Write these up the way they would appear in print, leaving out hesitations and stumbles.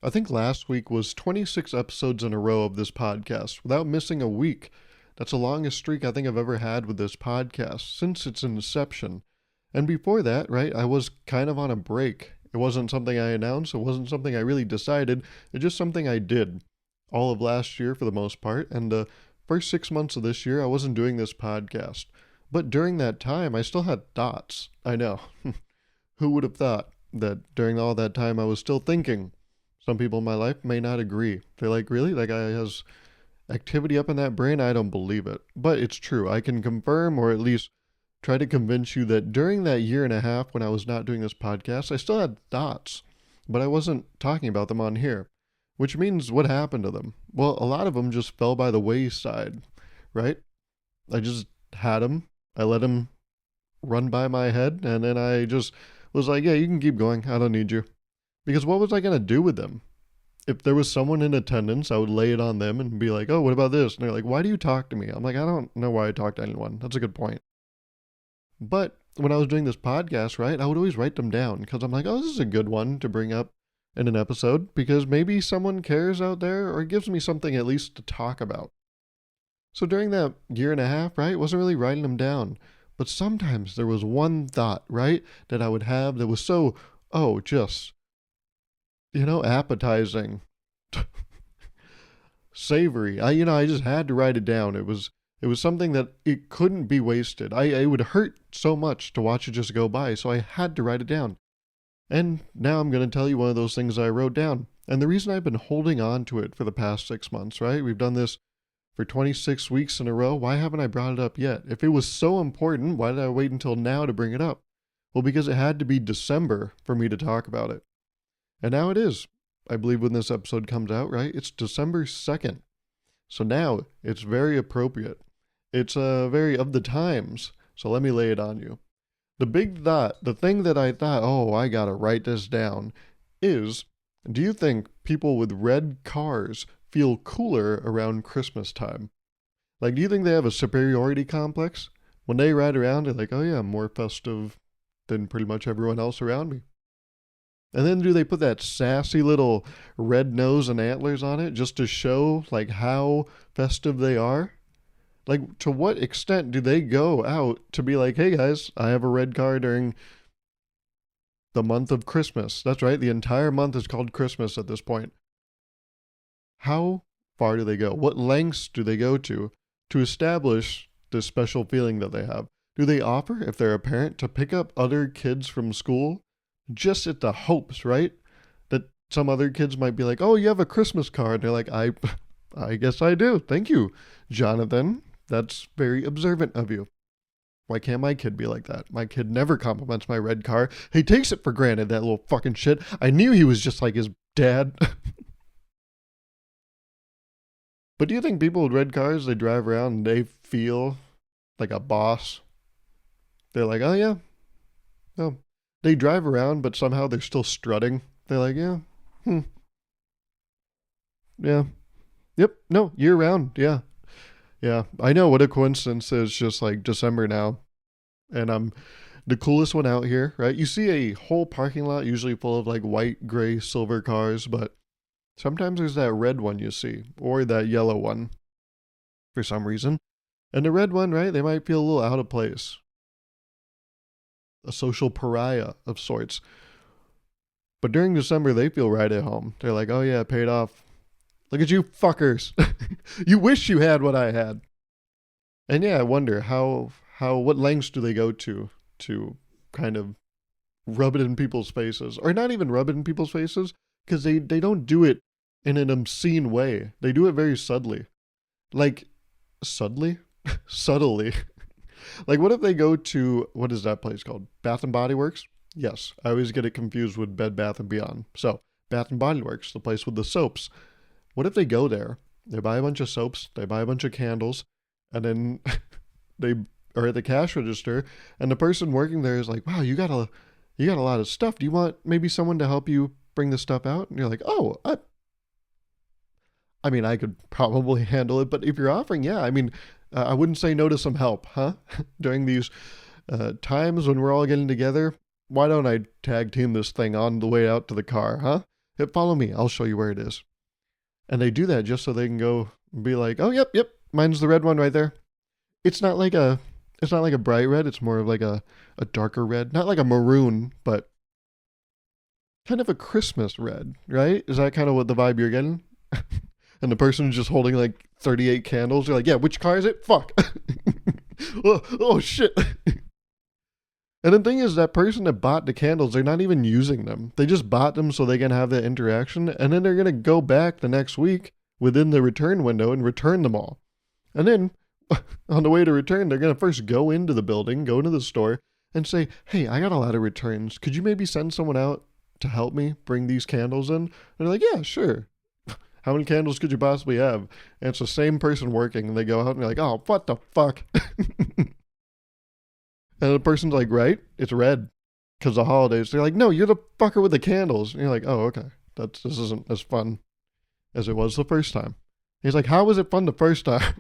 I think last week was 26 episodes in a row of this podcast without missing a week. That's the longest streak I think I've ever had with this podcast since its inception. And before that, right, I was kind of on a break. It wasn't something I announced, it wasn't something I really decided, it's just something I did all of last year for the most part. And the first 6 months of this year, I wasn't doing this podcast. But during that time, I still had thoughts. I know. Who would have thought that during all that time I was still thinking? Some people in my life may not agree. They're like, really? That guy has activity up in that brain? I don't believe it. But it's true. I can confirm or at least try to convince you that during that year and a half when I was not doing this podcast, I still had thoughts, but I wasn't talking about them on here. Which means what happened to them? Well, a lot of them just fell by the wayside, right? I just had them. I let them run by my head, and then I just was like, yeah, you can keep going. I don't need you. Because what was I going to do with them? If there was someone in attendance, I would lay it on them and be like, oh, what about this? And they're like, why do you talk to me? I'm like, I don't know why I talk to anyone. That's a good point. But when I was doing this podcast, right, I would always write them down because I'm like, oh, this is a good one to bring up in an episode because maybe someone cares out there or it gives me something at least to talk about. So during that year and a half, right, wasn't really writing them down. But sometimes there was one thought, right, that I would have that was so, just appetizing, savory. I just had to write it down. It was something that it couldn't be wasted. It would hurt so much to watch it just go by, so I had to write it down. And now I'm going to tell you one of those things I wrote down. And the reason I've been holding on to it for the past 6 months, right? We've done this for 26 weeks in a row. Why haven't I brought it up yet? If it was so important, why did I wait until now to bring it up? Well, because it had to be December for me to talk about it. And now it is. I believe when this episode comes out, right? It's December 2nd. So now it's very appropriate. It's very of the times. So let me lay it on you. The big thought, the thing that I thought, I gotta write this down, is do you think people with red cars feel cooler around Christmas time? Like, do you think they have a superiority complex? When they ride around, they're like, oh yeah, I'm more festive than pretty much everyone else around me. And then do they put that sassy little red nose and antlers on it just to show like how festive they are? Like, to what extent do they go out to be like, hey guys, I have a red car during the month of Christmas? That's right, the entire month is called Christmas at this point. How far do they go? What lengths do they go to establish this special feeling that they have? Do they offer, if they're a parent, to pick up other kids from school just at the hopes, right, that some other kids might be like, oh, you have a Christmas card? They're like, I guess I do. Thank you, Jonathan. That's very observant of you. Why can't my kid be like that? My kid never compliments my red car. He takes it for granted, that little fucking shit. I knew he was just like his dad. But do you think people with red cars, they drive around and they feel like a boss? They're like, oh yeah. No. They drive around, but somehow they're still strutting. They're like, yeah. Yeah. Yep. No, year round. Yeah. Yeah. I know, what a coincidence. It's just like December now. And I'm the coolest one out here, right? You see a whole parking lot usually full of like white, gray, silver cars, but sometimes there's that red one you see, or that yellow one for some reason. And the red one, right, they might feel a little out of place. A social pariah of sorts. But during December, they feel right at home. They're like, oh yeah, paid off. Look at you fuckers. You wish you had what I had. And yeah, I wonder what lengths do they go to kind of rub it in people's faces? Or not even rub it in people's faces, because they don't do it in an obscene way. They do it very subtly. Like, subtly? Subtly. Like, what if they go to, what is that place called? Bath and Body Works? Yes, I always get it confused with Bed Bath & Beyond. So, Bath and Body Works, the place with the soaps. What if they go there, they buy a bunch of soaps, they buy a bunch of candles, and then they are at the cash register, and the person working there is like, wow, you got a lot of stuff. Do you want maybe someone to help you bring the stuff out? And you're like, I mean, I could probably handle it, but if you're offering, yeah, I mean, I wouldn't say no to some help, huh? During these times when we're all getting together, why don't I tag team this thing on the way out to the car, huh? Hit follow me. I'll show you where it is. And they do that just so they can go and be like, oh, yep, mine's the red one right there. It's not like a bright red. It's more of like a darker red. Not like a maroon, but kind of a Christmas red, right? Is that kind of what the vibe you're getting? And the person's just holding like 38 candles. You're like, yeah, which car is it? Fuck. oh, shit. And the thing is, that person that bought the candles, they're not even using them. They just bought them so they can have that interaction. And then they're going to go back the next week within the return window and return them all. And then on the way to return, they're going to first go into the building, go into the store, and say, hey, I got a lot of returns. Could you maybe send someone out to help me bring these candles in? And they're like, yeah, sure. How many candles could you possibly have? And it's the same person working, and they go out and they're like, oh, what the fuck? And the person's like, right? It's red. Because the holidays. They're like, no, you're the fucker with the candles. And you're like, oh, okay. This isn't as fun as it was the first time. He's like, how was it fun the first time?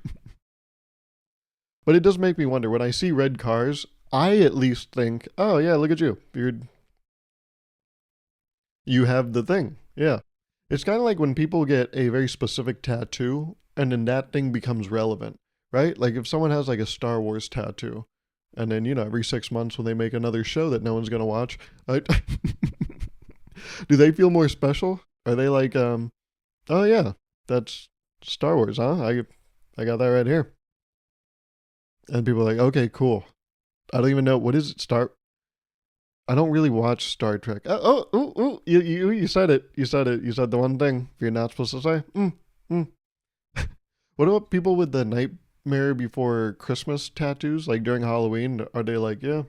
But it does make me wonder. When I see red cars, I at least think, oh, yeah, look at you. You have the thing. Yeah. It's kind of like when people get a very specific tattoo and then that thing becomes relevant, right? Like if someone has like a Star Wars tattoo and then, every 6 months when they make another show that no one's going to watch, do they feel more special? Are they like, oh yeah, that's Star Wars, huh? I got that right here. And people are like, okay, cool. I don't even know. What is it? I don't really watch Star Trek. You said it. You said it. You said the one thing you're not supposed to say. What about people with the Nightmare Before Christmas tattoos? Like during Halloween, are they like, yeah?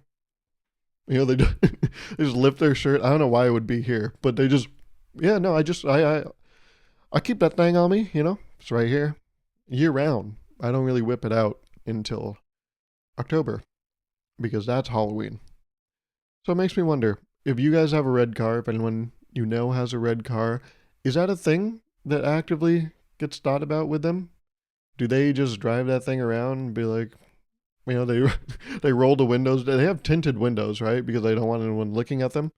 They just lift their shirt. I don't know why it would be here, but they just, yeah, no, I keep that thing on me, It's right here. Year round. I don't really whip it out until October because that's Halloween. So it makes me wonder, if you guys have a red car, if anyone you know has a red car, is that a thing that actively gets thought about with them? Do they just drive that thing around and be like, they roll the windows. They have tinted windows, right? Because they don't want anyone looking at them.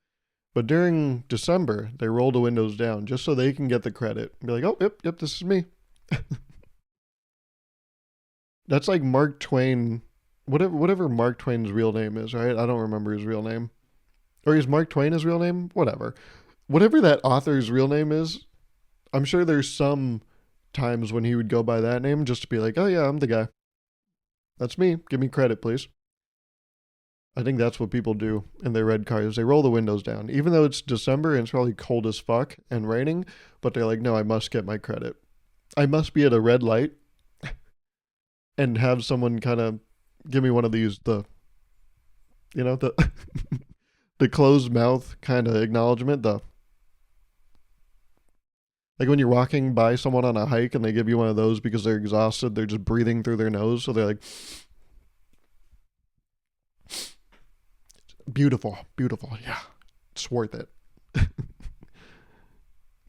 But during December, they roll the windows down just so they can get the credit. Be like, oh, yep, this is me. That's like Mark Twain. Whatever Mark Twain's real name is, right? I don't remember his real name. Or is Mark Twain his real name? Whatever. Whatever that author's real name is, I'm sure there's some times when he would go by that name just to be like, oh yeah, I'm the guy. That's me. Give me credit, please. I think that's what people do in their red cars. They roll the windows down. Even though it's December and it's probably cold as fuck and raining, but they're like, no, I must get my credit. I must be at a red light and have someone kind of give me one of these, the the closed mouth kind of acknowledgement, like when you're walking by someone on a hike and they give you one of those because they're exhausted, they're just breathing through their nose, so they're like, beautiful, yeah, it's worth it.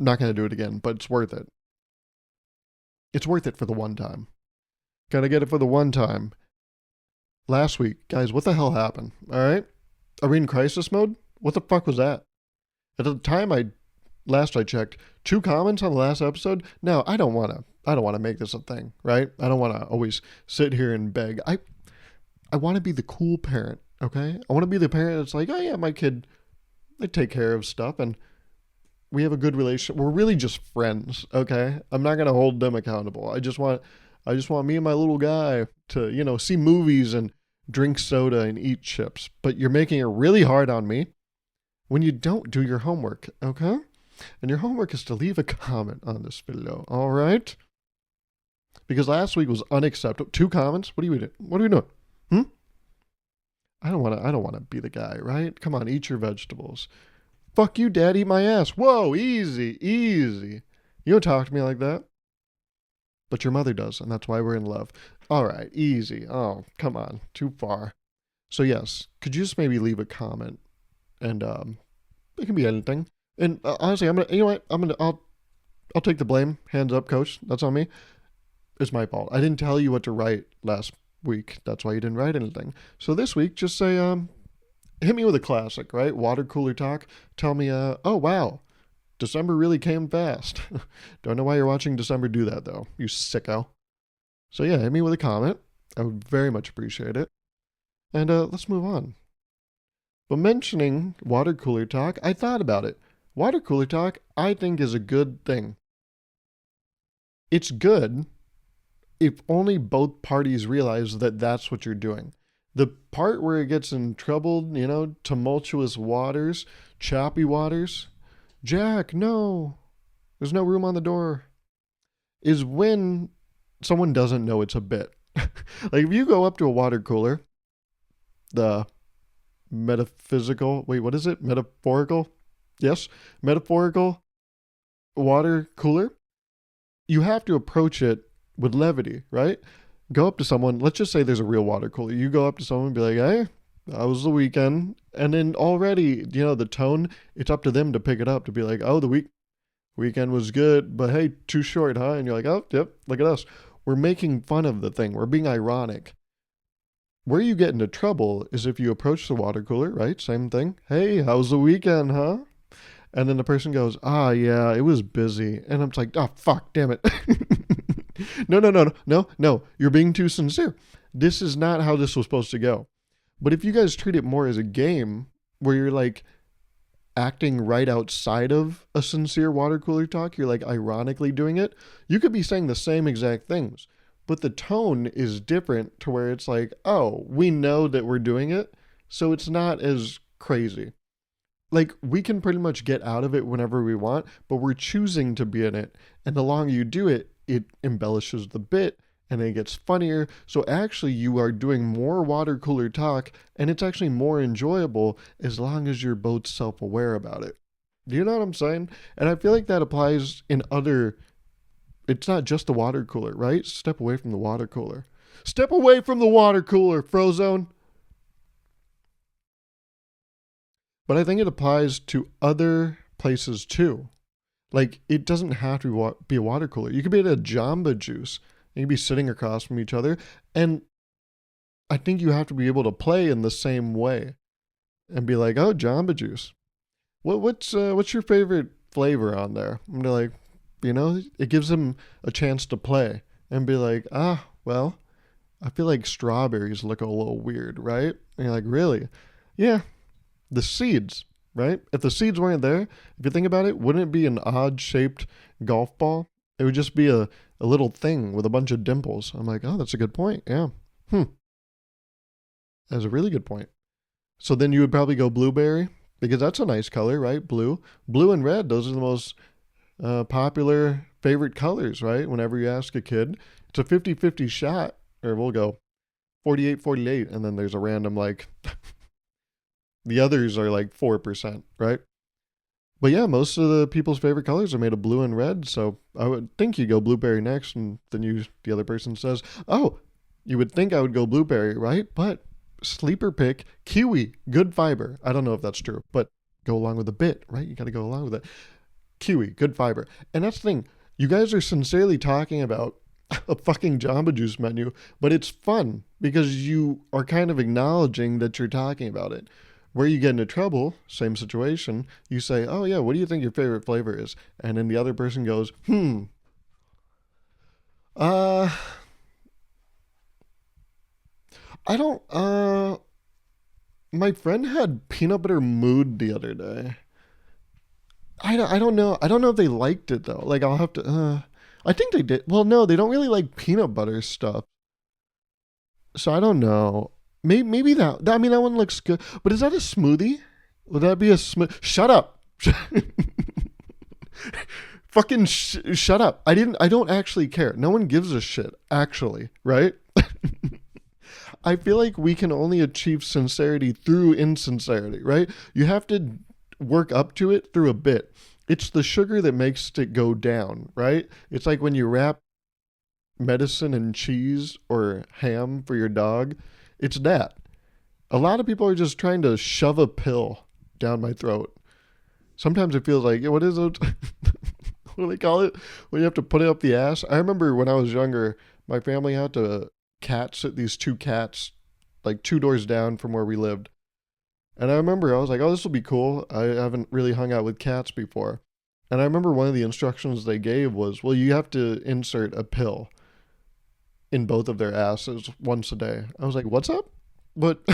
Not gonna do it again, but it's worth it. It's worth it for the one time. Gotta get it for the one time. Last week, guys, what the hell happened? All right? Are we in crisis mode? What the fuck was that? At the time I checked, 2 comments on the last episode. No, I don't want to make this a thing, right? I don't want to always sit here and beg. I want to be the cool parent, okay? I want to be the parent that's like, oh yeah, my kid, they take care of stuff and we have a good relationship. We're really just friends, okay? I'm not going to hold them accountable. I just want me and my little guy to, see movies and drink soda and eat chips. But you're making it really hard on me when you don't do your homework, okay? And your homework is to leave a comment on this video, all right? Because last week was unacceptable. 2 comments? What are we doing? I don't want to be the guy, right? Come on, eat your vegetables. Fuck you, Dad, eat my ass. Whoa, easy. You don't talk to me like that. But your mother does, and that's why we're in love. All right, easy. Oh, come on, too far. So yes, could you just maybe leave a comment, and it can be anything. And honestly, I'll take the blame. Hands up, coach. That's on me. It's my fault. I didn't tell you what to write last week. That's why you didn't write anything. So this week, just say hit me with a classic, right? Water cooler talk. Tell me, oh wow, December really came fast. Don't know why you're watching December do that, though, you sicko. So, yeah, hit me with a comment. I would very much appreciate it. And let's move on. But mentioning water cooler talk, I thought about it. Water cooler talk, I think, is a good thing. It's good if only both parties realize that that's what you're doing. The part where it gets in trouble, tumultuous waters, choppy waters, Jack, no, there's no room on the door, is when someone doesn't know it's a bit. Like if you go up to a water cooler, the metaphysical, wait, what is it? Metaphorical? Yes, metaphorical water cooler, you have to approach it with levity, right? Go up to someone, let's just say there's a real water cooler. You go up to someone and be like, hey, how was the weekend? And then already, the tone, it's up to them to pick it up, to be like, oh, the weekend was good, but hey, too short, huh? And you're like, oh, yep, look at us. We're making fun of the thing. We're being ironic. Where you get into trouble is if you approach the water cooler, right? Same thing. Hey, how's the weekend, huh? And then the person goes, yeah, it was busy. And I'm like, oh, fuck, damn it. No. You're being too sincere. This is not how this was supposed to go. But if you guys treat it more as a game where you're like acting right outside of a sincere water cooler talk, you're like ironically doing it, you could be saying the same exact things. But the tone is different to where it's like, oh, we know that we're doing it, so it's not as crazy. Like, we can pretty much get out of it whenever we want, but we're choosing to be in it. And the longer you do it, it embellishes the bit and it gets funnier. So actually, you are doing more water cooler talk, and it's actually more enjoyable as long as you're both self-aware about it. Do you know what I'm saying? And I feel like that applies in other... It's not just the water cooler, right? Step away from the water cooler. Step away from the water cooler, Frozone. But I think it applies to other places too. Like, it doesn't have to be a water cooler. You could be at a Jamba Juice. You could be sitting across from each other. And I think you have to be able to play in the same way. And be like, oh, Jamba Juice. What's your favorite flavor on there? And be like, it gives them a chance to play. And be like, well, I feel like strawberries look a little weird, right? And you're like, really? Yeah. The seeds, right? If the seeds weren't there, if you think about it, wouldn't it be an odd-shaped golf ball? It would just be a little thing with a bunch of dimples. I'm like, oh, that's a good point. Yeah. That's a really good point. So then you would probably go blueberry, because that's a nice color, right? Blue and red, those are the most popular favorite colors, right? Whenever you ask a kid, it's a 50-50 shot, or we'll go 48-48, and then there's a random, like... The others are like 4%, right? But yeah, most of the people's favorite colors are made of blue and red, so I would think you go blueberry next, and then the other person says, oh, you would think I would go blueberry, right? But sleeper pick, kiwi, good fiber. I don't know if that's true, but go along with the bit, right? You got to go along with it. Kiwi, good fiber. And that's the thing. You guys are sincerely talking about a fucking Jamba Juice menu, but it's fun because you are kind of acknowledging that you're talking about it. Where you get into trouble, same situation, you say, oh yeah, what do you think your favorite flavor is? And then the other person goes, I don't, my friend had peanut butter mood the other day. I don't know. I don't know if they liked it though. Like I'll have to, I think they did. Well, no, they don't really like peanut butter stuff. So I don't know. Maybe that one looks good. But is that a smoothie? Would that be a smoothie? Shut up. Fucking shut up. I don't actually care. No one gives a shit, actually, right? I feel like we can only achieve sincerity through insincerity, right? You have to work up to it through a bit. It's the sugar that makes it go down, right? It's like when you wrap medicine in cheese or ham for your dog. It's that. A lot of people are just trying to shove a pill down my throat. Sometimes it feels like, what is it? What do they call it? When you have to put it up the ass. I remember when I was younger, my family had to cat sit these two cats like 2 doors down from where we lived. And I remember I was like, oh, this will be cool. I haven't really hung out with cats before. And I remember one of the instructions they gave was, well, you have to insert a pill in both of their asses once a day. I was like, what's up? But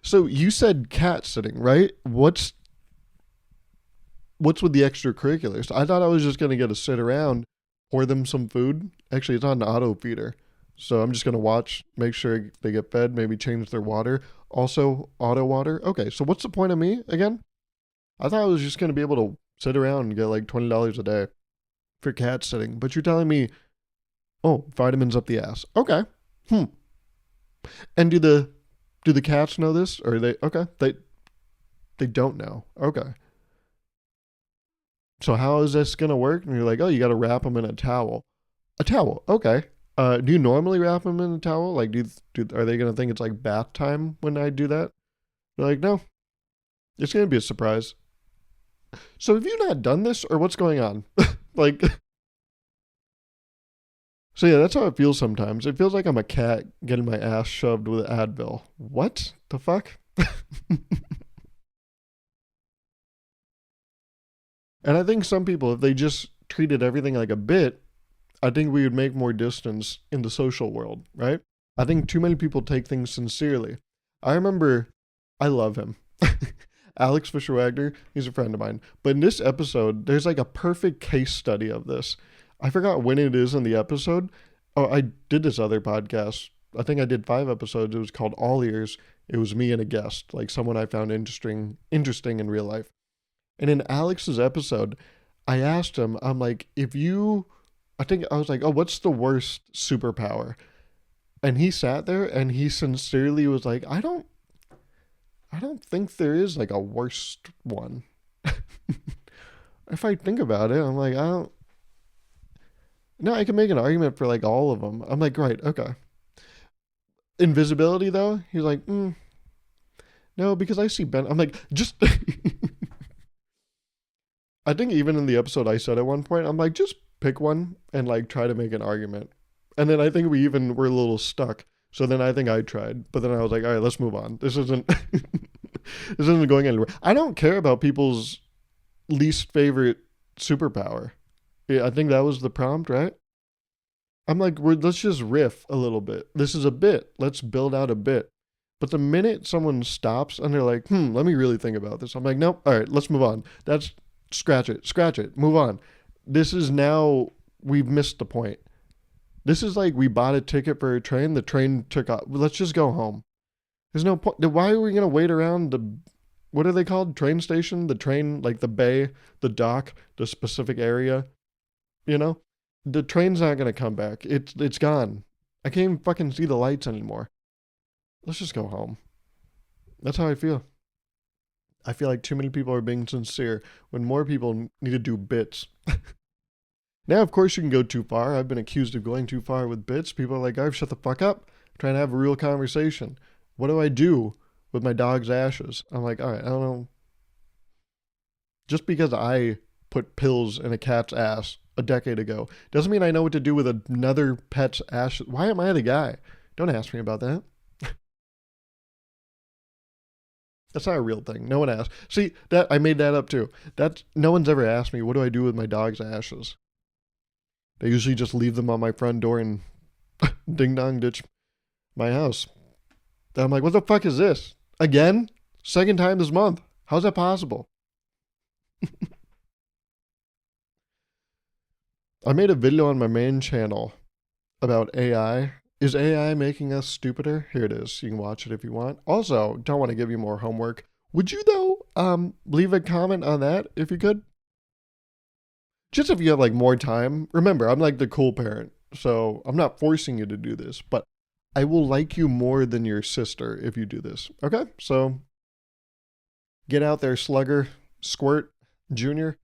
so you said cat sitting, right? What's with the extracurriculars? I thought I was just gonna get to sit around, pour them some food. Actually, it's on an auto feeder, so I'm just gonna watch, make sure they get fed, maybe change their water. Also, auto water. Okay, so what's the point of me again? I thought I was just gonna be able to sit around and get like $20 a day for cat sitting, but you're telling me, oh, vitamins up the ass. Okay. Hmm. And do the cats know this, or are they okay? They don't know. Okay. So how is this gonna work? And you're like, oh, you got to wrap them in a towel. A towel. Okay. Do you normally wrap them in a towel? Like, are they gonna think it's like bath time when I do that? They're like, no, it's gonna be a surprise. So have you not done this, or what's going on? Like, so yeah, that's how it feels sometimes. It feels like I'm a cat getting my ass shoved with Advil. What the fuck? And I think some people, if they just treated everything like a bit, I think we would make more distance in the social world, right? I think too many people take things sincerely. I remember, I love him. Alex Fisher Wagner, he's a friend of mine. But in this episode, there's like a perfect case study of this. I forgot when it is in the episode. Oh, I did this other podcast. I think I did 5 episodes. It was called All Ears. It was me and a guest, like someone I found interesting in real life. And in Alex's episode, I asked him, I'm like, I think I was like, oh, what's the worst superpower? And he sat there and he sincerely was like, I don't think there is like a worst one. If I think about it, I'm like, I don't. No, I can make an argument for like all of them. I'm like, right, okay. Invisibility though, he's like, no, because I see Ben. I'm like, just. I think even in the episode I said at one point, I'm like, just pick one and like try to make an argument. And then I think we even were a little stuck. So then I think I tried, but then I was like, all right, let's move on. This isn't this isn't going anywhere. I don't care about people's least favorite superpower. Yeah, I think that was the prompt, right? I'm like, let's just riff a little bit. This is a bit. Let's build out a bit. But the minute someone stops and they're like, let me really think about this. I'm like, nope. All right, let's move on. That's scratch it, move on. This is now, we've missed the point. This is like we bought a ticket for a train. The train took off. Let's just go home. There's no point. Why are we going to wait around what are they called? Train station? The train, like the bay, the dock, the specific area, you know? The train's not going to come back. It's gone. I can't even fucking see the lights anymore. Let's just go home. That's how I feel. I feel like too many people are being sincere when more people need to do bits. Now, of course, you can go too far. I've been accused of going too far with bits. People are like, I've shut the fuck up. I'm trying to have a real conversation. What do I do with my dog's ashes? I'm like, all right, I don't know. Just because I put pills in a cat's ass a decade ago doesn't mean I know what to do with another pet's ashes. Why am I the guy? Don't ask me about that. That's not a real thing. No one asked. See, that I made that up too. No one's ever asked me, what do I do with my dog's ashes? They usually just leave them on my front door and ding dong ditch my house. And I'm like, what the fuck is this? Again? Second time this month. How's that possible? I made a video on my main channel about AI. Is AI making us stupider? Here it is. You can watch it if you want. Also, don't want to give you more homework. Would you though leave a comment on that if you could? Just if you have like more time. Remember, I'm like the cool parent, so I'm not forcing you to do this, but I will like you more than your sister if you do this. Okay? So get out there, Slugger, Squirt, Junior.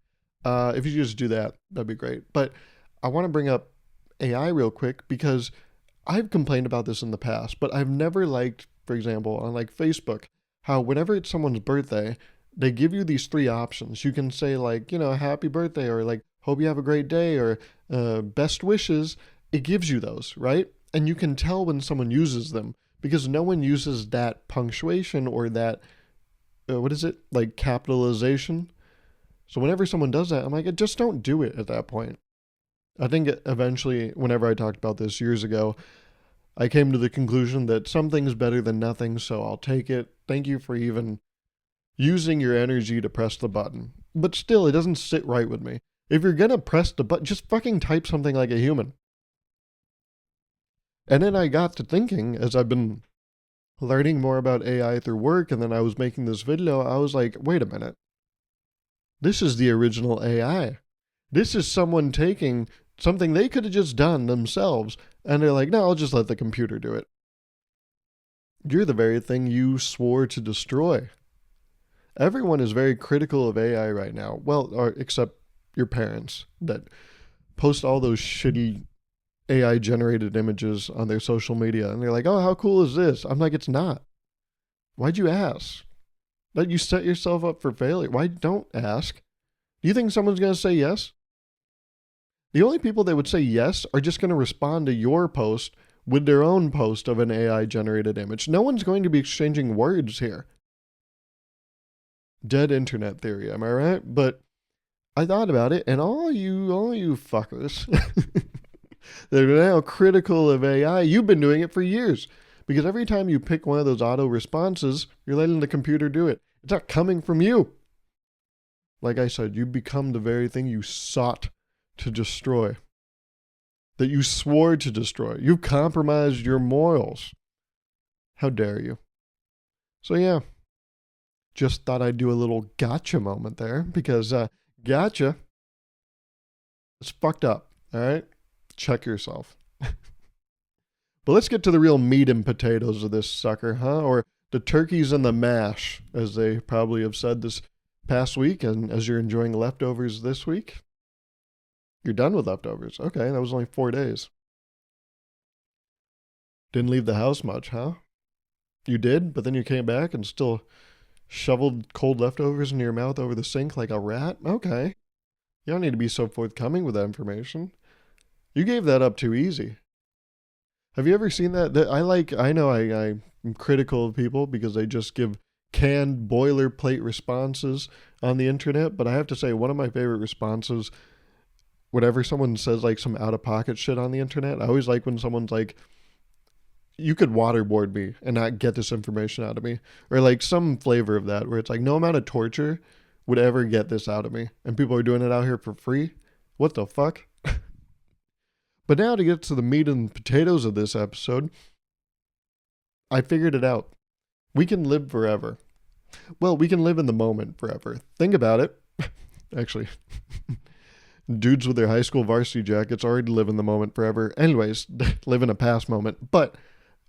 If you just do that, that'd be great. But I want to bring up AI real quick because I've complained about this in the past, but I've never liked, for example, on like Facebook, how whenever it's someone's birthday, they give you these 3 options. You can say like, happy birthday, or like, hope you have a great day, or best wishes. It gives you those, right? And you can tell when someone uses them because no one uses that punctuation or that, what is it? Like capitalization. So whenever someone does that, I'm like, just don't do it at that point. I think eventually, whenever I talked about this years ago, I came to the conclusion that something's better than nothing, so I'll take it. Thank you for even using your energy to press the button. But still, it doesn't sit right with me. If you're gonna press the button, just fucking type something like a human. And then I got to thinking, as I've been learning more about AI through work, and then I was making this video, I was like, wait a minute. This is the original AI. This is someone taking something they could have just done themselves, and they're like, no, I'll just let the computer do it. You're the very thing you swore to destroy. Everyone is very critical of AI right now. Well, or except your parents that post all those shitty AI generated images on their social media, and they're like, oh, how cool is this? I'm like, it's not. Why'd you ask? That you set yourself up for failure. Why don't ask? Do you think someone's going to say yes? The only people that would say yes are just going to respond to your post with their own post of an AI generated image. No one's going to be exchanging words here. Dead internet theory, am I right? But I thought about it, and all you fuckers that are now critical of AI, you've been doing it for years. Because every time you pick one of those auto responses, you're letting the computer do it. It's not coming from you. Like I said, you become the very thing you sought to destroy, that you swore to destroy. You've compromised your morals. How dare you? So yeah, just thought I'd do a little gotcha moment there, because gotcha, it's fucked up, all right? Check yourself. But let's get to the real meat and potatoes of this sucker, huh? Or the turkeys and the mash, as they probably have said this past week, and as you're enjoying leftovers this week. You're done with leftovers. Okay, that was only 4 days. Didn't leave the house much, huh? You did, but then you came back and still shoveled cold leftovers in your mouth over the sink like a rat? Okay. You don't need to be so forthcoming with that information. You gave that up too easy. Have you ever seen that? I know I'm critical of people because they just give canned boilerplate responses on the internet, but I have to say one of my favorite responses, whenever someone says like some out of pocket shit on the internet, I always like when someone's like, you could waterboard me and not get this information out of me. Or like some flavor of that where it's like no amount of torture would ever get this out of me. And people are doing it out here for free. What the fuck? But now to get to the meat and potatoes of this episode, I figured it out. We can live forever. Well, we can live in the moment forever. Think about it. Actually, dudes with their high school varsity jackets already live in the moment forever. Anyways, live in a past moment. But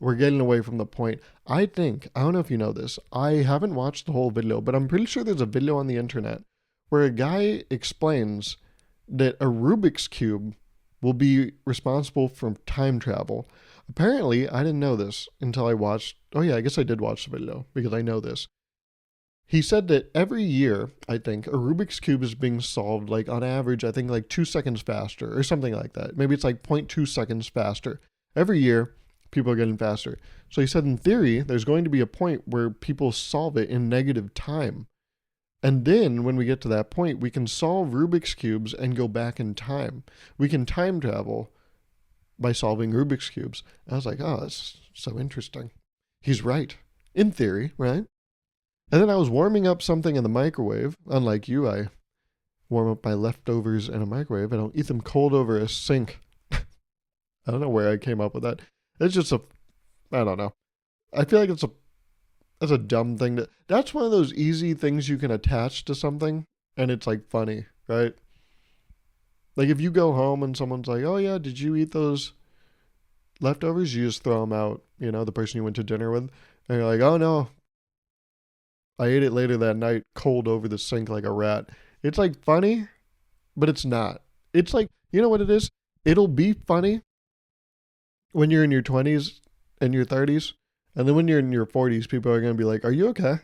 we're getting away from the point. I don't know if you know this. I haven't watched the whole video, but I'm pretty sure there's a video on the internet where a guy explains that a Rubik's Cube will be responsible for time travel. Apparently, I didn't know this until I watched... Oh yeah, I guess I did watch the video because I know this. He said that every year, I think, a Rubik's Cube is being solved, like on average, I think like 2 seconds faster or something like that. Maybe it's like 0.2 seconds faster. Every year, people are getting faster. So he said in theory, there's going to be a point where people solve it in negative time. And then when we get to that point, we can solve Rubik's Cubes and go back in time. We can time travel by solving Rubik's Cubes. And I was like, oh, that's so interesting. He's right. In theory, right? And then I was warming up something in the microwave. Unlike you, I warm up my leftovers in a microwave. I don't eat them cold over a sink. I don't know where I came up with that. It's just I don't know. I feel like that's a dumb thing. That's one of those easy things you can attach to something and it's like funny, right? Like if you go home and someone's like, oh yeah, did you eat those leftovers? You just throw them out, the person you went to dinner with. And you're like, oh no, I ate it later that night, cold over the sink like a rat. It's like funny, but it's not. It's like, you know what it is? It'll be funny when you're in your 20s and your 30s. And then when you're in your 40s, people are going to be like, are you okay?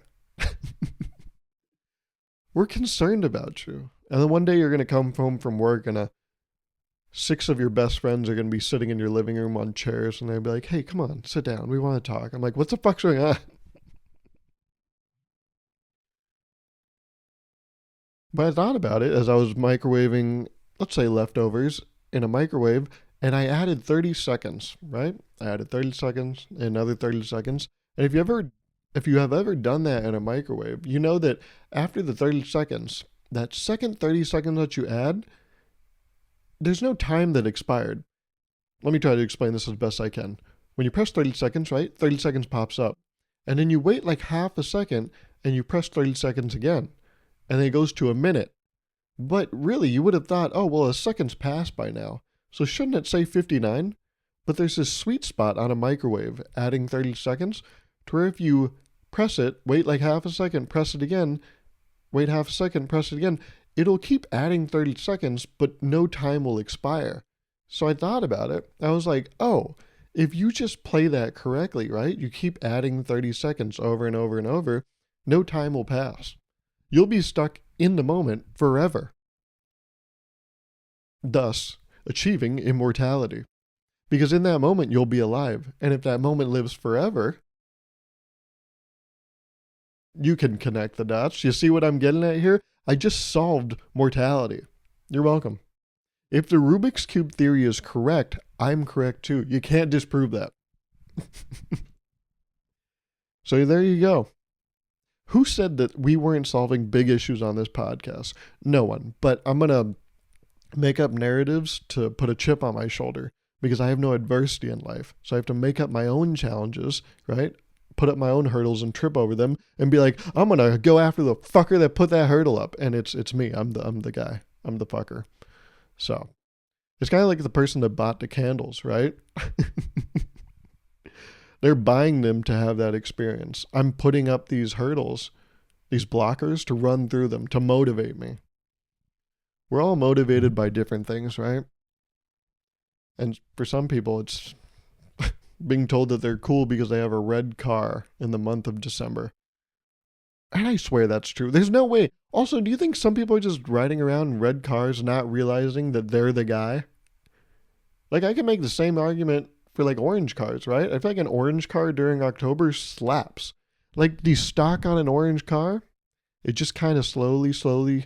We're concerned about you. And then one day you're going to come home from work and 6 of your best friends are going to be sitting in your living room on chairs and they'll be like, hey, come on, sit down. We want to talk. I'm like, what the fuck's going on? But I thought about it as I was microwaving, let's say leftovers in a microwave, and I added 30 seconds, right? I added 30 seconds, another 30 seconds. And if you have ever done that in a microwave, you know that after the 30 seconds, that second 30 seconds that you add, there's no time that expired. Let me try to explain this as best I can. When you press 30 seconds, right? 30 seconds pops up. And then you wait like half a second and you press 30 seconds again. And then it goes to a minute. But really, you would have thought, oh, well, a second's passed by now. So shouldn't it say 59? But there's this sweet spot on a microwave, adding 30 seconds, to where if you press it, wait like half a second, press it again, wait half a second, press it again, it'll keep adding 30 seconds, but no time will expire. So I thought about it. I was like, oh, if you just play that correctly, right? You keep adding 30 seconds over and over and over, no time will pass. You'll be stuck in the moment forever, thus achieving immortality. Because in that moment, you'll be alive. And if that moment lives forever, you can connect the dots. You see what I'm getting at here? I just solved mortality. You're welcome. If the Rubik's Cube theory is correct, I'm correct too. You can't disprove that. So there you go. Who said that we weren't solving big issues on this podcast? No one. But I'm going to make up narratives to put a chip on my shoulder because I have no adversity in life. So I have to make up my own challenges, right? Put up my own hurdles and trip over them and be like, I'm going to go after the fucker that put that hurdle up. And it's me. I'm the guy. I'm the fucker. So it's kind of like the person that bought the candles, right? They're buying them to have that experience. I'm putting up these hurdles, these blockers to run through them, to motivate me. We're all motivated by different things, right? And for some people, it's being told that they're cool because they have a red car in the month of December. And I swear that's true. There's no way. Also, do you think some people are just riding around in red cars not realizing that they're the guy? Like, I can make the same argument for like orange cars, right? I feel like an orange car during October slaps. Like the stock on an orange car, it just kind of slowly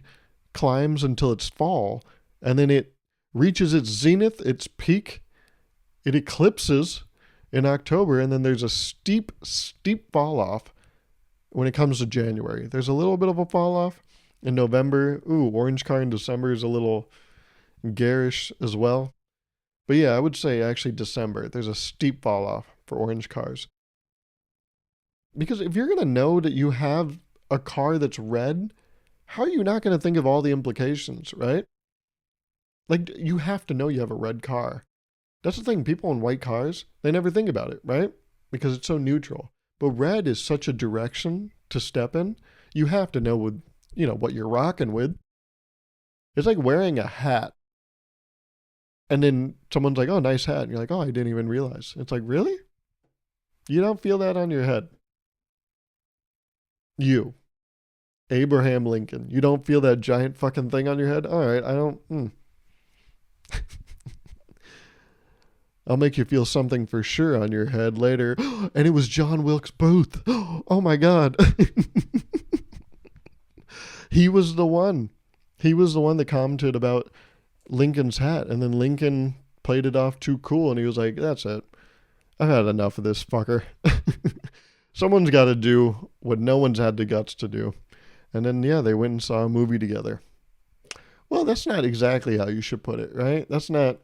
climbs until it's fall. And then it reaches its zenith, its peak. It eclipses in October. And then there's a steep fall off when it comes to January. There's a little bit of a fall off in November. Ooh, orange car in December is a little garish as well. But yeah, I would say actually December, there's a steep fall off for orange cars. Because if you're going to know that you have a car that's red, how are you not going to think of all the implications, right? Like, you have to know you have a red car. That's the thing, people in white cars, they never think about it, right? Because it's so neutral. But red is such a direction to step in. You have to know what you're rocking with. It's like wearing a hat. And then someone's like, oh, nice hat. And you're like, oh, I didn't even realize. It's like, really? You don't feel that on your head. You, Abraham Lincoln, you don't feel that giant fucking thing on your head? All right, I don't. I'll make you feel something for sure on your head later. And it was John Wilkes Booth. Oh my God. He was the one. He was the one that commented about Lincoln's hat, and then Lincoln played it off too cool, and he was like, that's it. I've had enough of this fucker. Someone's got to do what no one's had the guts to do. And then, yeah, they went and saw a movie together. Well, that's not exactly how you should put it, right? That's not...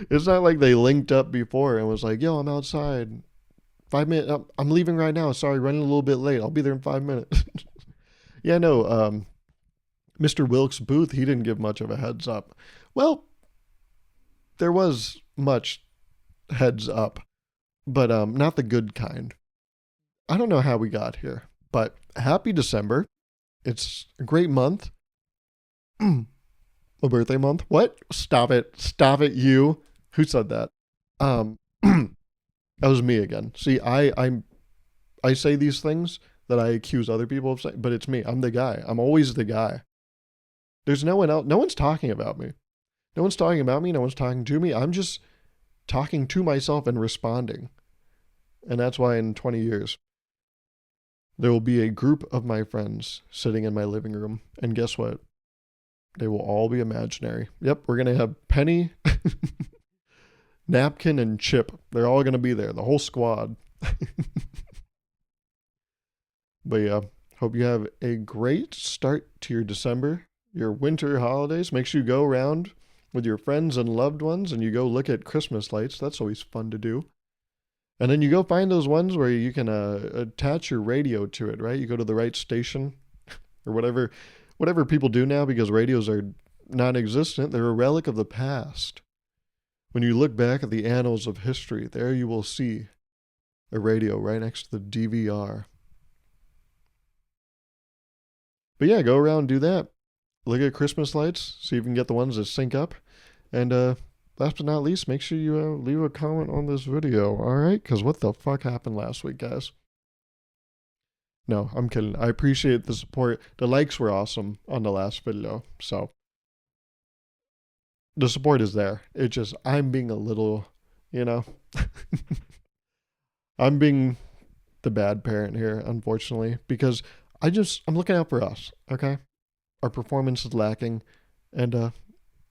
It's not like they linked up before and was like, yo, I'm outside. 5 minutes. I'm leaving right now. Sorry, running a little bit late. I'll be there in 5 minutes. Yeah, no, Mr. Wilkes Booth, he didn't give much of a heads up. Well, there was much heads up, but not the good kind. I don't know how we got here, but happy December. It's a great month. A birthday month? What? Stop it, you. Who said that? That was me again. See, I say these things that I accuse other people of saying, but it's me. I'm the guy. I'm always the guy. There's no one else. No one's talking about me. No one's talking about me. No one's talking to me. I'm just talking to myself and responding. And that's why in 20 years, There will be a group of my friends sitting in my living room. And guess what? They will all be imaginary. Yep, we're going to have Penny, Napkin, and Chip. They're all going to be there, the whole squad. But yeah, hope you have a great start to your December, your winter holidays. Make sure you go around with your friends and loved ones and you go look at Christmas lights. That's always fun to do. And then you go find those ones where you can attach your radio to it, right? You go to the right station or whatever people do now, because radios are non-existent. They're a relic of the past. When you look back at the annals of history, there you will see a radio right next to the DVR. But yeah, go around and do that. Look at Christmas lights, see if you can get the ones that sync up. And last but not least, make sure you leave a comment on this video, alright? Because what the fuck happened last week, guys? No, I'm kidding. I appreciate the support. The likes were awesome on the last video, so the support is there. It just, I'm being a little, I'm being the bad parent here, unfortunately, because I'm looking out for us, okay? Our performance is lacking, and I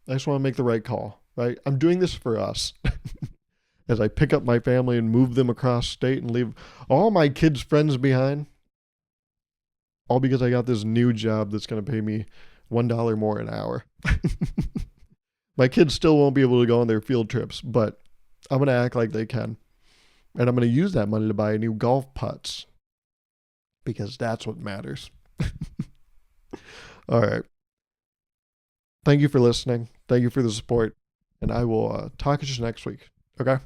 just want to make the right call, right? I'm doing this for us. As I pick up my family and move them across state and leave all my kids' friends behind, all because I got this new job that's going to pay me $1 more an hour. My kids still won't be able to go on their field trips, but I'm going to act like they can. And I'm going to use that money to buy new golf putts, because that's what matters. All right. Thank you for listening. Thank you for the support. And I will talk to you next week. Okay?